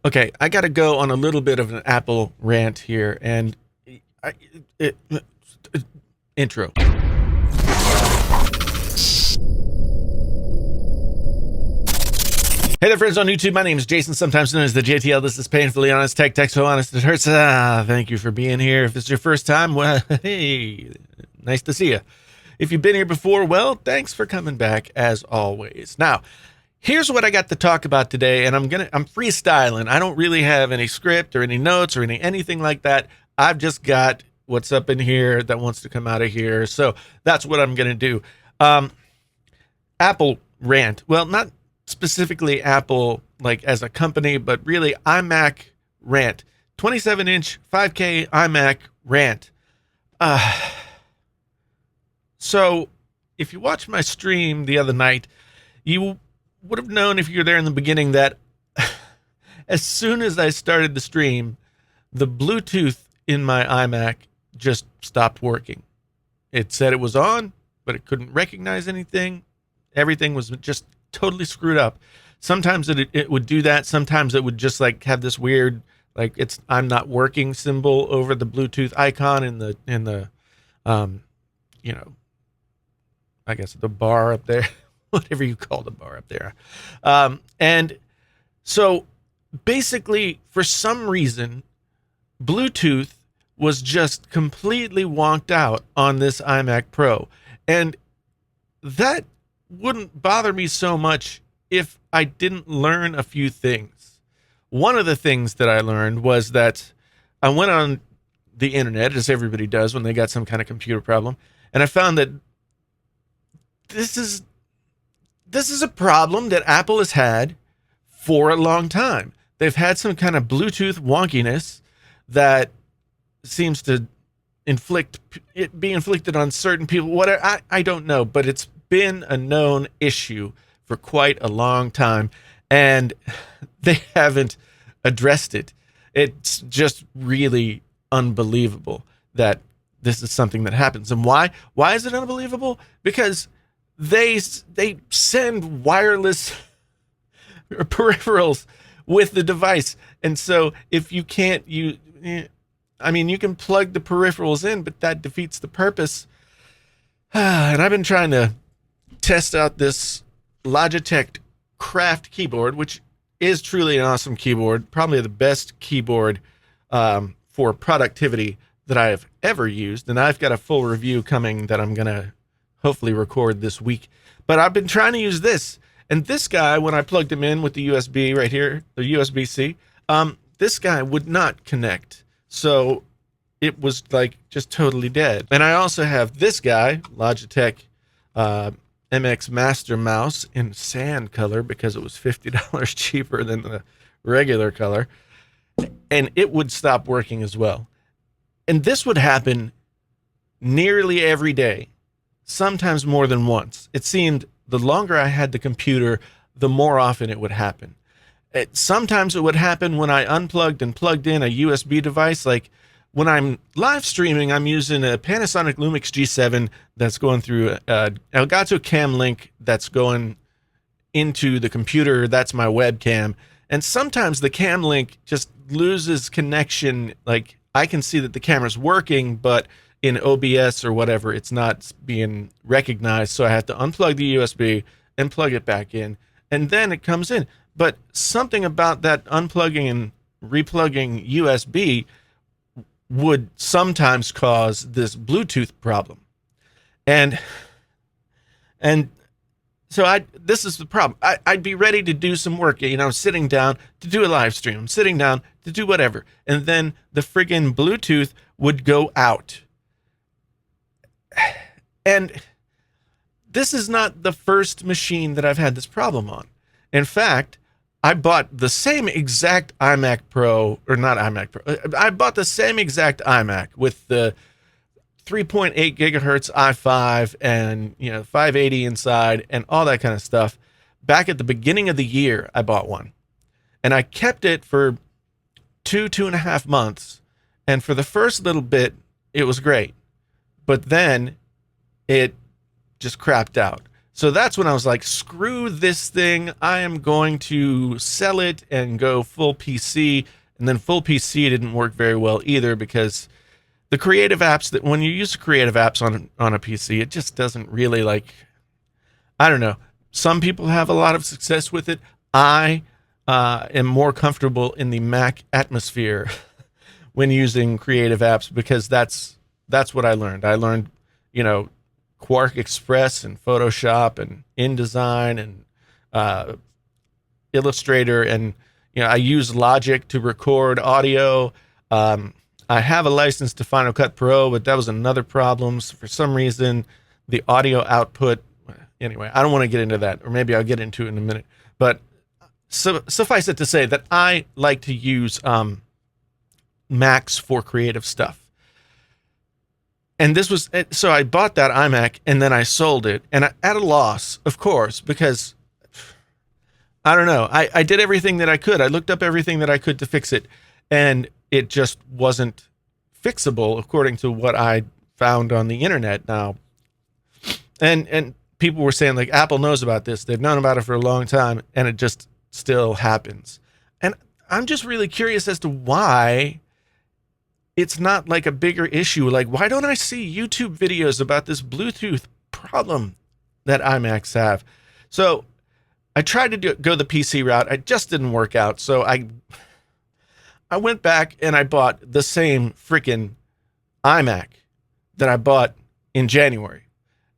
Okay, I got to go on a little bit of an Apple rant here, and I, it, intro. Hey there, friends on YouTube. My name is Jason, sometimes known as the JTL. This is Painfully Honest Tech, so honest it hurts. Thank you for being here. If this is your first time, well, hey, nice to see you. If you've been here before, well, thanks for coming back as always. Now, here's what I got to talk about today, and I'm freestyling. I don't really have any script or any notes or anything like that. I've just got what's up in here that wants to come out of here. So that's what I'm gonna do. Apple rant. Well, not specifically Apple like as a company, but really iMac rant. 27-inch 5K iMac rant. So if you watched my stream the other night, you would have known if you're there in the beginning that as soon as I started the stream, the Bluetooth in my iMac just stopped working. It said it was on, but it couldn't recognize anything. Everything was just totally screwed up. Sometimes it would do that. Sometimes it would just like have this weird, like it's I'm not working symbol over the Bluetooth icon in the you know, I guess the bar up there, whatever you call the bar up there. And so basically for some reason, Bluetooth was just completely wonked out on this iMac Pro. And that wouldn't bother me so much if I didn't learn a few things. One of the things that I learned was that I went on the internet, as everybody does when they got some kind of computer problem, and I found that this is a problem that Apple has had for a long time. They've had some kind of Bluetooth wonkiness that seems to be inflicted on certain people. Whatever, I don't know, but it's been a known issue for quite a long time, and they haven't addressed it. It's just really unbelievable that this is something that happens. And why is it unbelievable? Because they send wireless peripherals with the device, and so if you can't you can plug the peripherals in, but that defeats the purpose. And I've been trying to test out this Logitech Craft keyboard, which is truly an awesome keyboard, probably the best keyboard for productivity that I have ever used. And I've got a full review coming that I'm going to hopefully record this week. But I've been trying to use this. And this guy, when I plugged him in with the USB right here, the USB-C, this guy would not connect. So it was like just totally dead. And I also have this guy, Logitech MX Master Mouse in sand color because it was $50 cheaper than the regular color. And it would stop working as well. And this would happen nearly every day, sometimes more than once. It seemed the longer I had the computer, the more often it would happen. Sometimes it would happen when I unplugged and plugged in a USB device. Like when I'm live streaming, I'm using a Panasonic Lumix G7 that's going through Elgato Cam Link that's going into the computer. That's my webcam. And sometimes the Cam Link just loses connection. Like I can see that the camera's working, but in OBS or whatever, it's not being recognized. So I have to unplug the USB and plug it back in, and then it comes in. But something about that unplugging and replugging USB would sometimes cause this Bluetooth problem. And so this is the problem. I'd be ready to do some work, sitting down to do a live stream, sitting down to do whatever. And then the friggin' Bluetooth would go out. And this is not the first machine that I've had this problem on. In fact, I bought the same exact iMac Pro, or not iMac Pro. I bought the same exact iMac with the 3.8 gigahertz i5 and 580 inside and all that kind of stuff. Back at the beginning of the year, I bought one, and I kept it for 2.5 months. And for the first little bit, it was great, but then it just crapped out. So that's when I was like, screw this thing. I am going to sell it and go full PC. And then full PC didn't work very well either, because the creative apps, that when you use the creative apps on a PC, it just doesn't really, like, I don't know. Some people have a lot of success with it. I am more comfortable in the Mac atmosphere when using creative apps, because that's what I learned. I learned, Quark Express and Photoshop and InDesign and Illustrator, and I use Logic to record audio. I have a license to Final Cut Pro, but that was another problem. So for some reason, the audio output. Anyway, I don't want to get into that, or maybe I'll get into it in a minute. But suffice it to say that I like to use Macs for creative stuff. And this was, so I bought that iMac and then I sold it, and at a loss, of course, because I don't know. I did everything that I could. I looked up everything that I could to fix it, and it just wasn't fixable according to what I found on the internet now. And people were saying, like, Apple knows about this. They've known about it for a long time, and it just still happens. And I'm just really curious as to why it's not like a bigger issue. Like, why don't I see YouTube videos about this Bluetooth problem that iMacs have? So I tried to go the PC route. It just didn't work out. So I went back and I bought the same freaking iMac that I bought in January,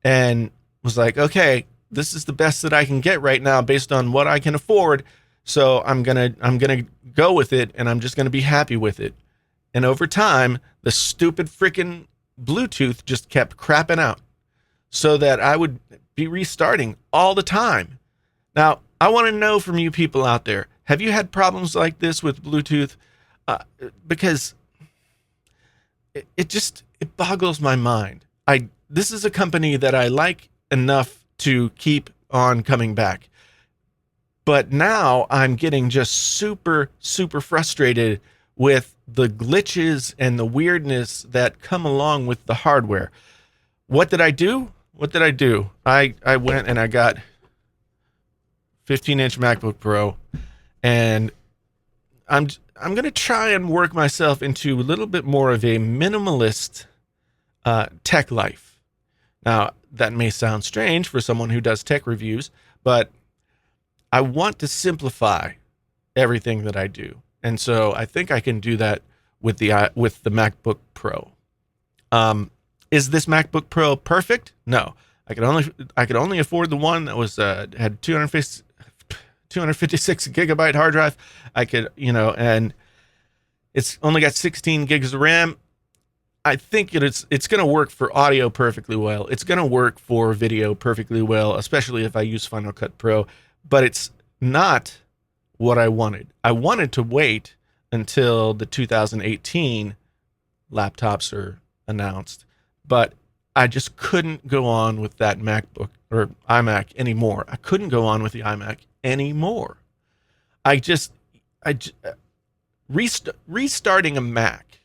and was like, okay, this is the best that I can get right now based on what I can afford. So I'm gonna go with it, and I'm just gonna be happy with it. And over time, the stupid freaking Bluetooth just kept crapping out, so that I would be restarting all the time. Now, I want to know from you people out there, have you had problems like this with Bluetooth? Because it boggles my mind. This is a company that I like enough to keep on coming back. But now I'm getting just super, super frustrated with the glitches and the weirdness that come along with the hardware. What did I do? I went and I got 15-inch MacBook Pro, and I'm going to try and work myself into a little bit more of a minimalist tech life. Now, that may sound strange for someone who does tech reviews, but I want to simplify everything that I do. And so I think I can do that with the MacBook Pro. Is this MacBook Pro perfect? No. I could only afford the one that was had 256 gigabyte hard drive. I could, and it's only got 16 gigs of RAM. I think it's going to work for audio perfectly well. It's going to work for video perfectly well, especially if I use Final Cut Pro. But it's not what I wanted. I wanted to wait until the 2018 laptops are announced, but I just couldn't go on with that MacBook or iMac anymore. I couldn't go on with the iMac anymore. Restarting a Mac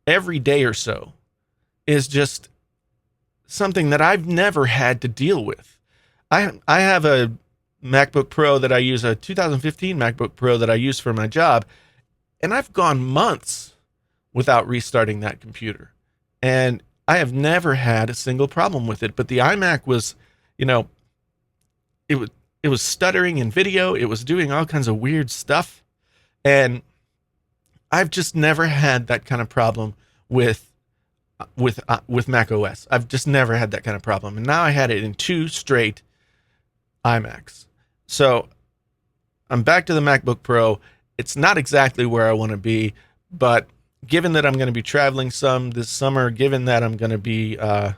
every day or so is just something that I've never had to deal with. I have a MacBook Pro that I use, a 2015 MacBook Pro that I use for my job, and I've gone months without restarting that computer, and I have never had a single problem with it. But the iMac was, it was stuttering in video, it was doing all kinds of weird stuff, and I've just never had that kind of problem with Mac OS. I've just never had that kind of problem, and now I had it in 2 straight iMacs. So I'm back to the MacBook Pro. It's not exactly where I want to be, but given that I'm going to be traveling some this summer, given that I'm going to be, kind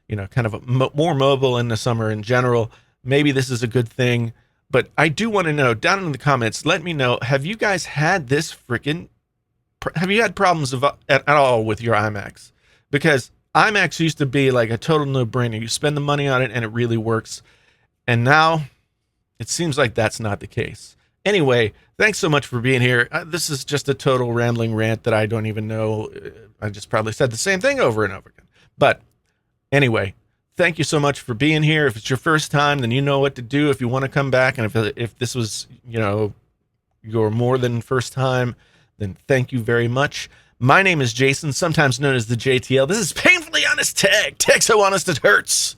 of more mobile in the summer in general, maybe this is a good thing. But I do want to know, down in the comments, let me know, have you guys had have you had problems at all with your iMacs? Because iMacs used to be like a total no-brainer. You spend the money on it and it really works. And now it seems like that's not the case. Anyway, thanks so much for being here. This is just a total rambling rant that I don't even know. I just probably said the same thing over and over again. But anyway, thank you so much for being here. If it's your first time, then you know what to do. If you want to come back, and if this was, your more than first time, then thank you very much. My name is Jason, sometimes known as the JTL. This is Painfully Honest Tech. Tech so honest it hurts.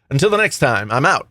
Until the next time, I'm out.